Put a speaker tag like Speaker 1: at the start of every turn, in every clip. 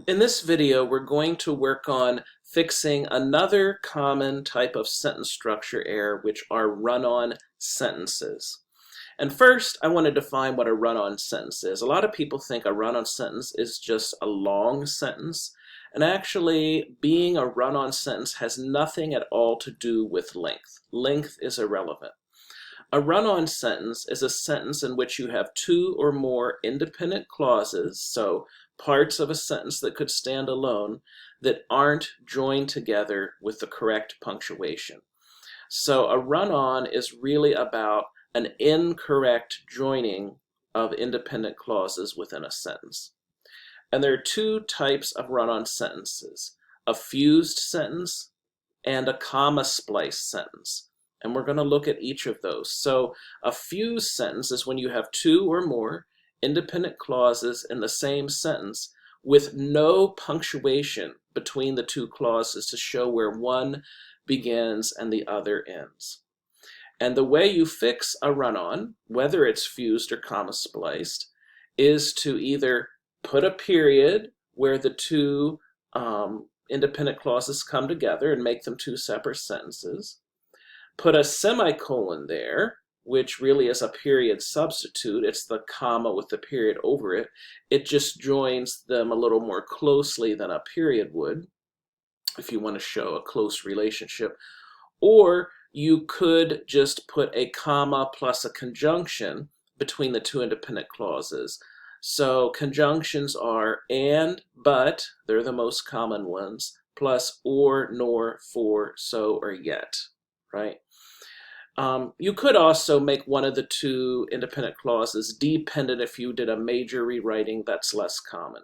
Speaker 1: In this video, we're going to work on fixing another common type of sentence structure error, which are run-on sentences. And first, I want to define what a run-on sentence is. A lot of people think a run-on sentence is just a long sentence, and actually, being a run-on sentence has nothing at all to do with length. Length is irrelevant. A run-on sentence is a sentence in which you have two or more independent clauses, so parts of a sentence that could stand alone, that aren't joined together with the correct punctuation. So a run-on is really about an incorrect joining of independent clauses within a sentence. And there are two types of run-on sentences: a fused sentence and a comma-spliced sentence. And we're going to look at each of those. So a fused sentence is when you have two or more independent clauses in the same sentence with no punctuation between the two clauses to show where one begins and the other ends. And the way you fix a run-on, whether it's fused or comma-spliced, is to either put a period where the two independent clauses come together and make them two separate sentences, put a semicolon there, which really is a period substitute. It's the comma with the period over it. It just joins them a little more closely than a period would, if you want to show a close relationship. Or you could just put a comma plus a conjunction between the two independent clauses. So conjunctions are and, but, they're the most common ones, plus or, nor, for, so, or yet, right? You could also make one of the two independent clauses dependent if you did a major rewriting. That's less common.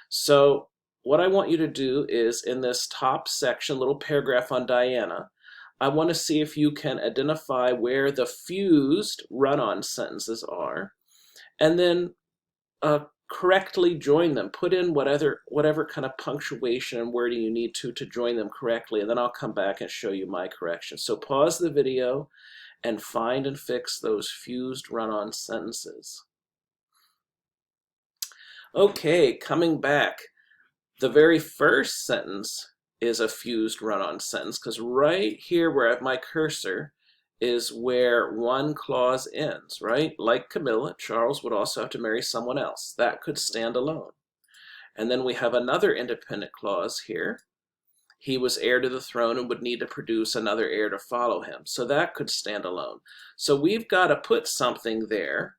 Speaker 1: So what I want you to do is, in this top section, little paragraph on Diana, I want to see if you can identify where the fused run-on sentences are, and then correctly join them. Put in whatever kind of punctuation and wording you need to join them correctly, and then I'll come back and show you my correction. So pause the video and find and fix those fused run-on sentences. Okay, coming back. The very first sentence is a fused run-on sentence, because right here where I have my cursor is where one clause ends, right? Like Camilla, Charles would also have to marry someone else. That could stand alone. And then we have another independent clause here. He was heir to the throne and would need to produce another heir to follow him. So that could stand alone. So we've got to put something there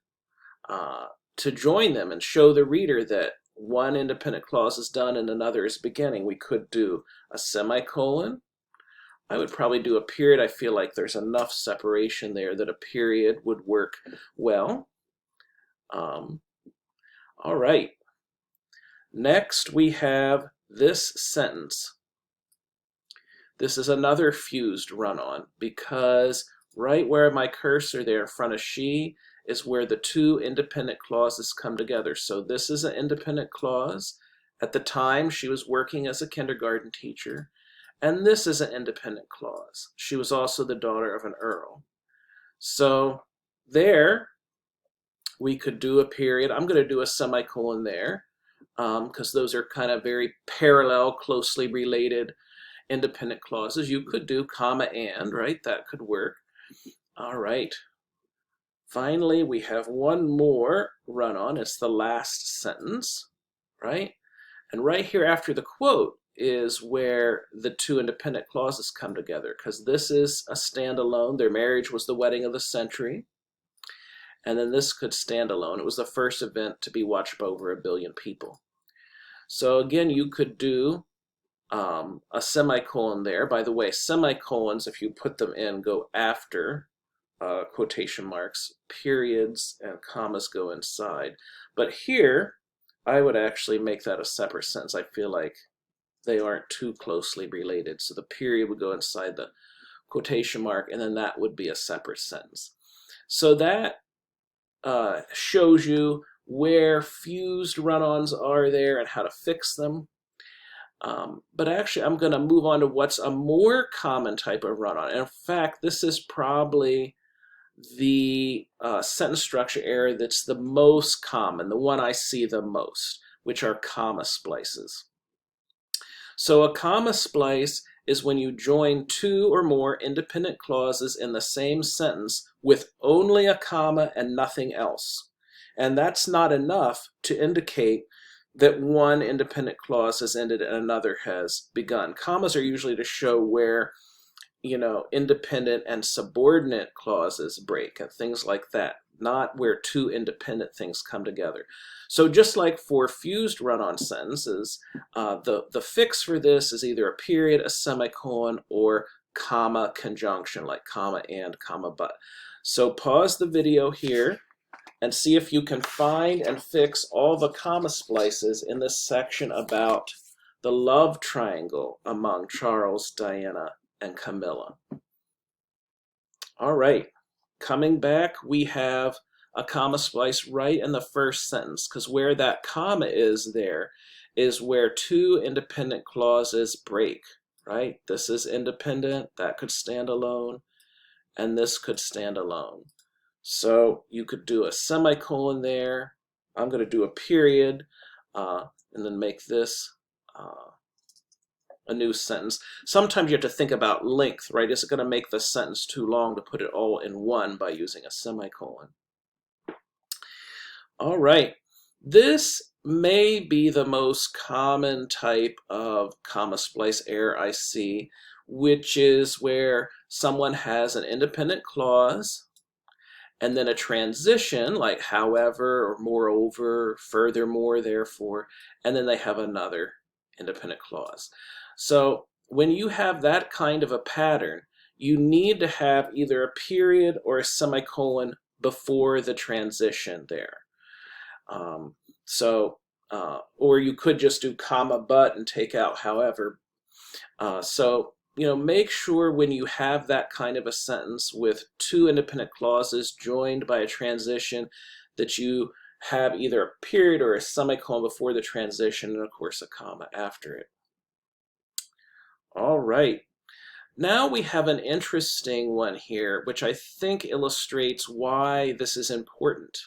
Speaker 1: to join them and show the reader that one independent clause is done and another is beginning. We could do a semicolon. I would probably do a period. I feel like there's enough separation there that a period would work well. All right. Next, we have this sentence. This is another fused run-on, because right where my cursor there in front of she is where the two independent clauses come together. So this is an independent clause. At the time, she was working as a kindergarten teacher. And this is an independent clause. She was also the daughter of an earl. So there, we could do a period. I'm going to do a semicolon there, because those are kind of very parallel, closely related independent clauses. You could do comma and, right? That could work. All right. Finally, we have one more run-on. It's the last sentence, right? And right here after the quote is where the two independent clauses come together, because this is a standalone. Their marriage was the wedding of the century. And then this could stand alone. It was the first event to be watched by over 1 billion people. So again, you could do a semicolon there. By the way, semicolons, if you put them in, go after quotation marks. Periods and commas go inside. But here, I would actually make that a separate sentence. I feel like they aren't too closely related. So the period would go inside the quotation mark, and then that would be a separate sentence. So that shows you where fused run-ons are there and how to fix them. But actually, I'm going to move on to what's a more common type of run-on. And in fact, this is probably the sentence structure error that's the most common, the one I see the most, which are comma splices. So a comma splice is when you join two or more independent clauses in the same sentence with only a comma and nothing else. And that's not enough to indicate that one independent clause has ended and another has begun. Commas are usually to show where, independent and subordinate clauses break and things like that, not where two independent things come together. So just like for fused run-on sentences, the fix for this is either a period, a semicolon, or comma conjunction, like comma and, comma but. So pause the video here and see if you can find and fix all the comma splices in this section about the love triangle among Charles, Diana, and Camilla. All right, coming back, we have a comma splice right in the first sentence, because where that comma is there is where two independent clauses break, right? This is independent, that could stand alone, and this could stand alone. So you could do a semicolon there. I'm going to do a period, and then make this a new sentence. Sometimes you have to think about length, right? Is it going to make the sentence too long to put it all in one by using a semicolon? All right, this may be the most common type of comma splice error I see, which is where someone has an independent clause and then a transition like however or moreover, furthermore, therefore, and then they have another independent clause. So when you have that kind of a pattern, you need to have either a period or a semicolon before the transition there. Or you could just do comma but and take out however. Make sure when you have that kind of a sentence with two independent clauses joined by a transition that you have either a period or a semicolon before the transition and of course a comma after it. All right, now we have an interesting one here which I think illustrates why this is important.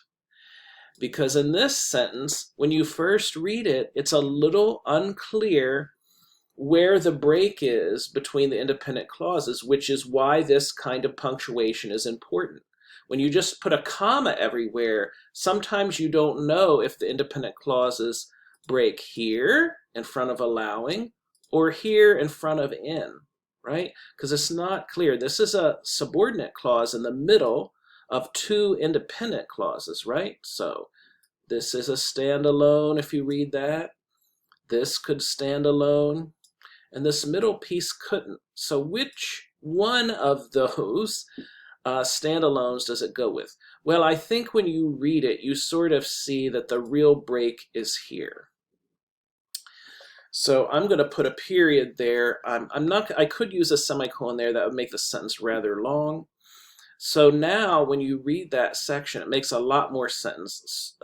Speaker 1: Because in this sentence, when you first read it, it's a little unclear where the break is between the independent clauses, which is why this kind of punctuation is important. When you just put a comma everywhere, sometimes you don't know if the independent clauses break here in front of allowing or here in front of in, right? Because it's not clear. This is a subordinate clause in the middle of two independent clauses, right? So this is a standalone if you read that. This could stand alone, and this middle piece couldn't. So which one of those standalones does it go with? Well, I think when you read it, you sort of see that the real break is here. So I'm going to put a period there. I could use a semicolon there. That would make the sentence rather long. So now when you read that section, it makes a lot more sense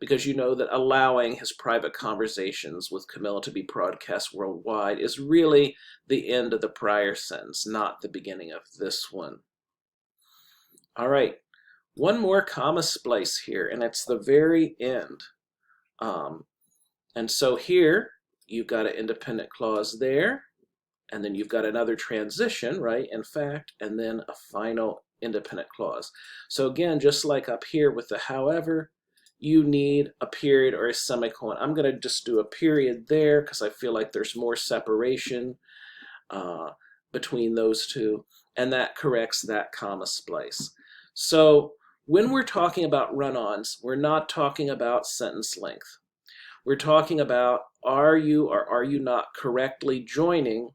Speaker 1: because you know that allowing his private conversations with Camilla to be broadcast worldwide is really the end of the prior sentence, not the beginning of this one. All right, one more comma splice here, and it's the very end. And so here you've got an independent clause there, and then you've got another transition, right, in fact, and then a final independent clause. So again, just like up here with the however, you need a period or a semicolon. I'm going to just do a period there because I feel like there's more separation between those two, and that corrects that comma splice. So when we're talking about run-ons, we're not talking about sentence length. We're talking about are you or are you not correctly joining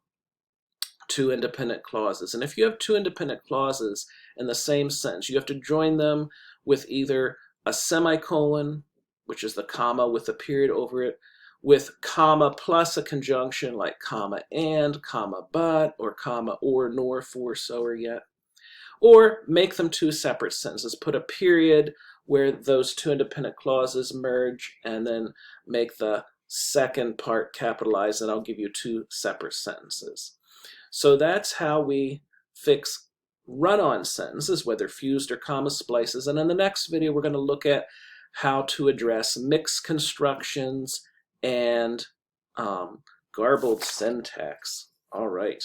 Speaker 1: two independent clauses. And if you have two independent clauses in the same sentence, you have to join them with either a semicolon, which is the comma with a period over it, with comma plus a conjunction like comma and, comma but, or comma or, nor, for, so, or yet. Or make them two separate sentences. Put a period where those two independent clauses merge and then make the second part capitalized, and I'll give you two separate sentences. So that's how we fix run-on sentences, whether fused or comma splices. And in the next video, we're going to look at how to address mixed constructions and Garbled syntax. All right.